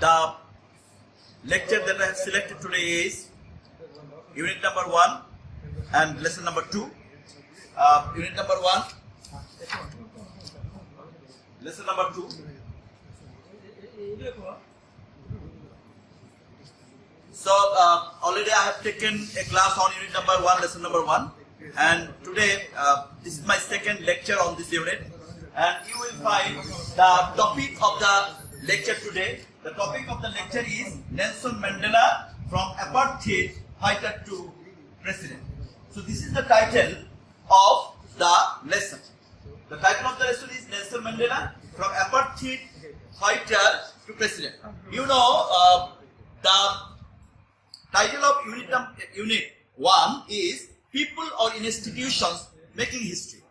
The lecture that I have selected today is unit number 1 and lesson number 2. Unit number 1, lesson number 2. So already I have taken a class on unit number 1, lesson number 1, and today this is my second lecture on this unit, and you will find the topic of the lecture today. The topic of the lecture is Nelson Mandela from apartheid fighter to president. So this is the title of the lesson. The title of the lesson is Nelson Mandela from apartheid fighter to president. You know, the title of unit 1 is People or Institutions Making History.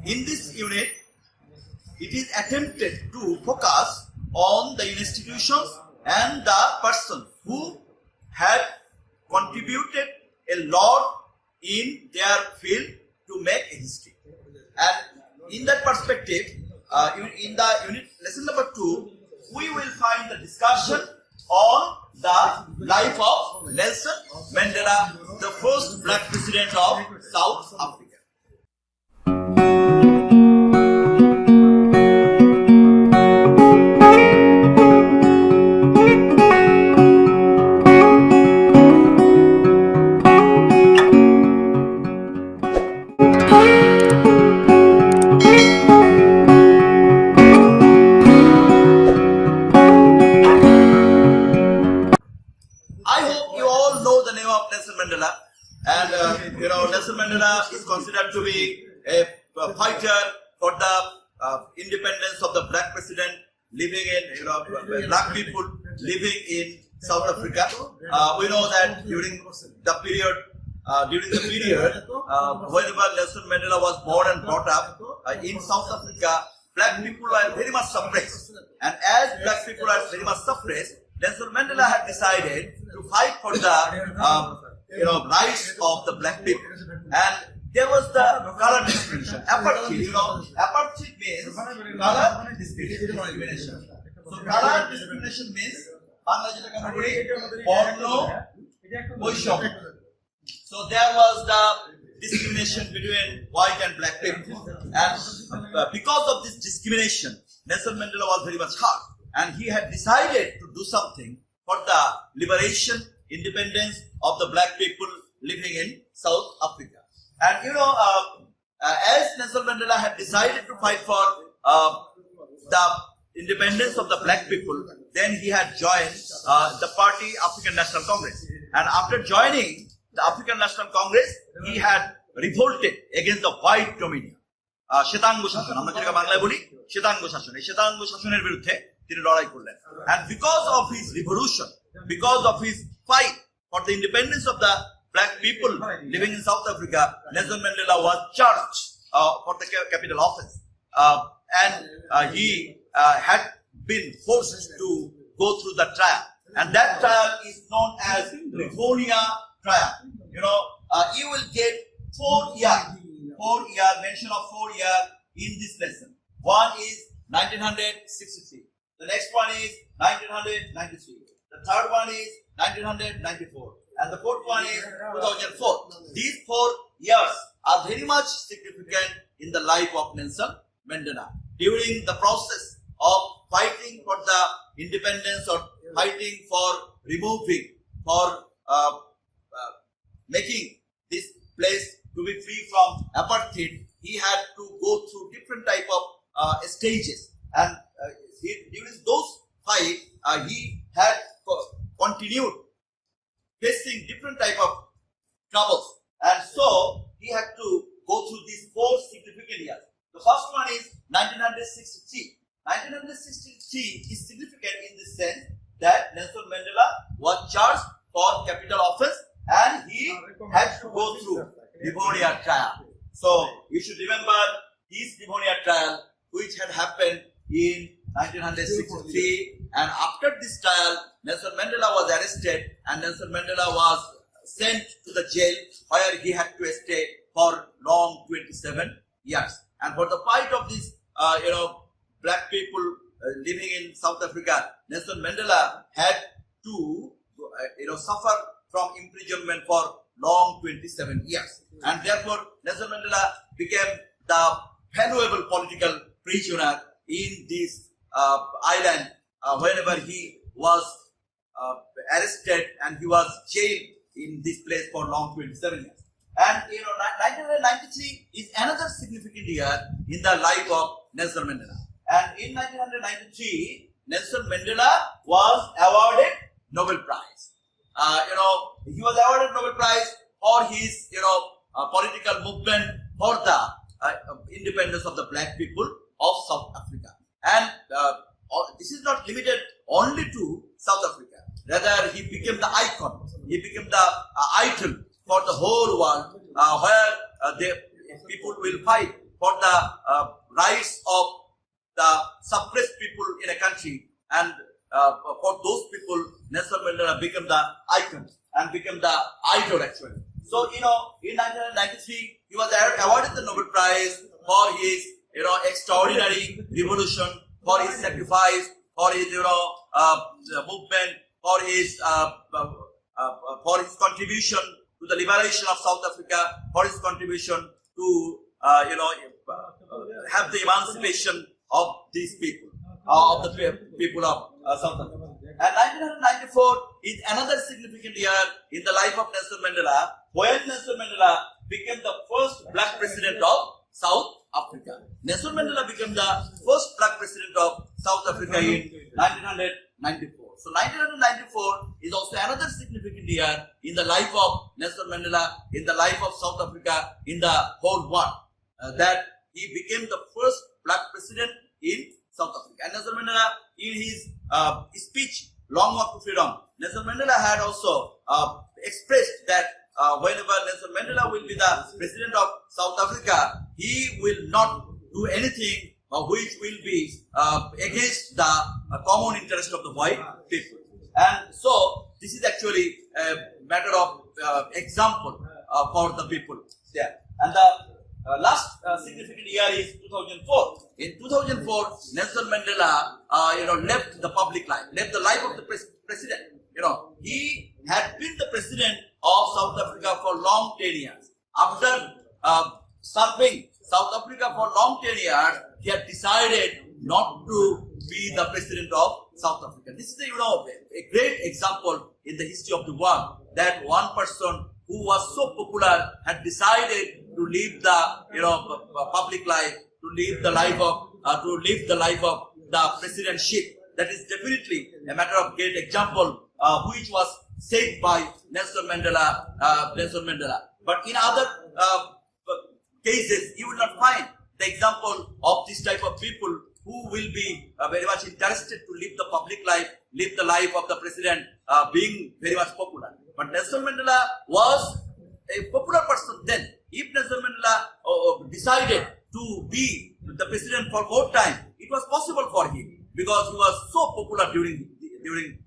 In this unit, it is attempted to focus on the institutions and the persons who had contributed a lot in their field to make a history. And in that perspective, in the unit lesson number 2, we will find the discussion on the life of Nelson Mandela, the first black president of South Africa. Nelson Mandela is considered to be a fighter for the independence of the black president living in, black people living in South Africa. We know that during the period, whenever Nelson Mandela was born and brought up in South Africa, black people are very much suppressed. And as black people are very much suppressed, Nelson Mandela had decided to fight for the rights of the black people. And there was the color discrimination. Apartheid, apartheid means color discrimination. So color discrimination means so there was the discrimination between white and black people. And because of this discrimination, Nelson Mandela was very much hurt. And he had decided to do something for the liberation, independence of the black people living in South Africa. And as Nelson Mandela had decided to fight for the independence of the black people, then he had joined the party African National Congress. And after joining the African National Congress, he had revolted against the white dominion. শ্বেতাঙ্গ শাসন, আমরা যেটা বাংলায় বলি শ্বেতাঙ্গ শাসন, এই শ্বেতাঙ্গ শাসনের বিরুদ্ধে তিনি লড়াই করলেন। And because of his revolution, because of his fight for the independence of the black people living in South Africa, Nelson Mandela was charged for the capital offense. And he had been forced to go through the trial. And that trial is known as Rivonia trial. You will get 4 years, mention of 4 years in this lesson. One is 1963. The next one is 1993. The third one is 1994. And the fourth one is 2004. These 4 years are very much significant in the life of Nelson Mandela. During the process of fighting for the independence or fighting for removing, for making this place to be free from apartheid, he had to go through different type of stages. And during those fights, he had continued facing different type of troubles, and so he had to go through these 4 significant years. The first one is 1963. 1963 is significant in the sense that Nelson Mandela was charged for capital offense and he had to go through Rivonia trial. So you should remember this Rivonia trial which had happened in 1963, and after this trial, Nelson Mandela was arrested and Nelson Mandela was sent to the jail where he had to stay for long 27 years. And for the fight of this, black people living in South Africa, Nelson Mandela had to suffer from imprisonment for long 27 years. And therefore, Nelson Mandela became the valuable political prisoner in this island whenever he was arrested and he was jailed in this place for long 27 years. And 1993 is another significant year in the life of Nelson Mandela. And in 1993, Nelson Mandela was awarded Nobel Prize. He was awarded Nobel Prize for his political movement for the independence of the black people of South Africa. And this is not limited only to South Africa. Rather, he became the icon. He became the idol for the whole world, where the people will fight for the rights of the suppressed people in a country. And for those people, Nelson Mandela became the icon and became the idol actually. So, in 1993, he was awarded the Nobel Prize for his, extraordinary revolution, for his sacrifice, for his, movement, for his contribution to the liberation of South Africa, for his contribution to, have the emancipation of these people, of the people of South Africa. And 1994 is another significant year in the life of Nelson Mandela, when Nelson Mandela became the first black president of South Africa. Nelson Mandela became the first black president of South Africa in 1994. So 1994 is also another significant year in the life of Nelson Mandela, in the life of South Africa, in the whole world, that he became the first black president in South Africa. And Nelson Mandela, in his speech, Long Walk to Freedom, Nelson Mandela had also expressed that whenever Nelson Mandela will be the president of South Africa, he will not do anything which will be against the common interest of the white people. And so, this is actually a matter of example for the people there. And the last significant year is 2004. In 2004, Nelson Mandela, left the public life, left the life of the president. He had been the president of South Africa for long 10 years. After serving South Africa for long 10 years, he had decided not to be the president of South Africa. This is a great example in the history of the world, that one person who was so popular had decided to leave the public life, to live the life of the presidentship. That is definitely a matter of great example, which was said by Nelson Mandela. But in other cases, you will not find the example of this type of people who will be very much interested to live the public life, live the life of the president, being very much popular. But Nelson Mandela was a popular person then. If Nelson Mandela decided to be the president for more time, it was possible for him, because he was so popular during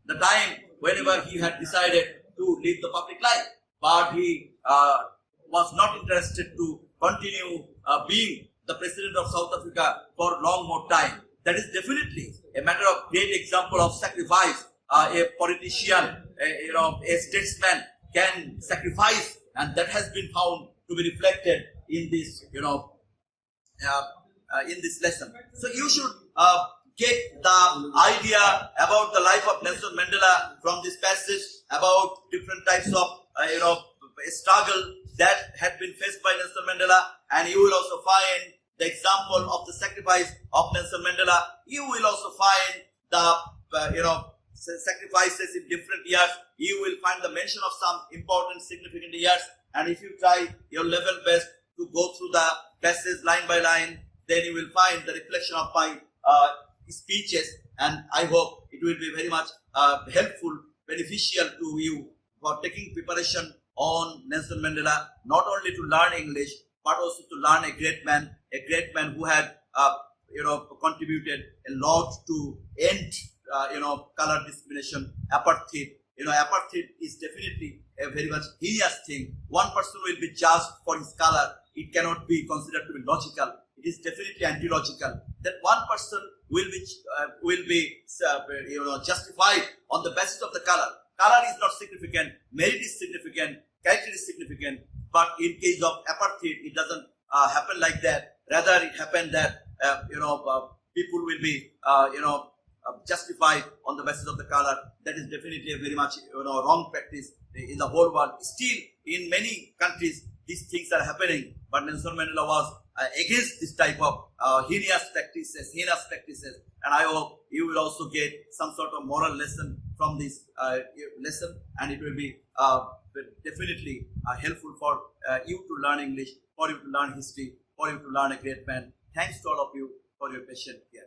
the time whenever he had decided to live the public life. But he was not interested to continue being the president of South Africa for long more time. That is definitely a matter of great example of sacrifice. A politician, a statesman can sacrifice, and that has been found to be reflected in this, in this lesson. So you should get the idea about the life of Nelson Mandela from this passage, about different types of, struggle that had been faced by Nelson Mandela, and you will also find the example of the sacrifice of Nelson Mandela. You will also find the, sacrifices in different years. You will find the mention of some important, significant years. And if you try your level best to go through the passage line by line, then you will find the reflection of my speeches. And I hope it will be very much helpful, beneficial to you for taking preparation on Nelson Mandela, not only to learn English, but also to learn a great man who had, contributed a lot to end, color discrimination, apartheid. Apartheid is definitely a very much heinous thing. One person will be judged for his color. It cannot be considered to be logical. it is definitely anti-logical that one person will be justified on the basis of the color. Color is not significant, merit is significant, character is significant, but in case of apartheid, it doesn't happen like that. Rather, it happened that people will be justified on the basis of the color. That is definitely a very much wrong practice in the whole world. Still, in many countries, these things are happening. But Nelson Mandela was against this type of heinous practices, and I hope you will also get some sort of moral lesson from this lesson, and it will be definitely helpful for you to learn English, for you to learn history, for you to learn a great man. Thanks to all of you for your patience here.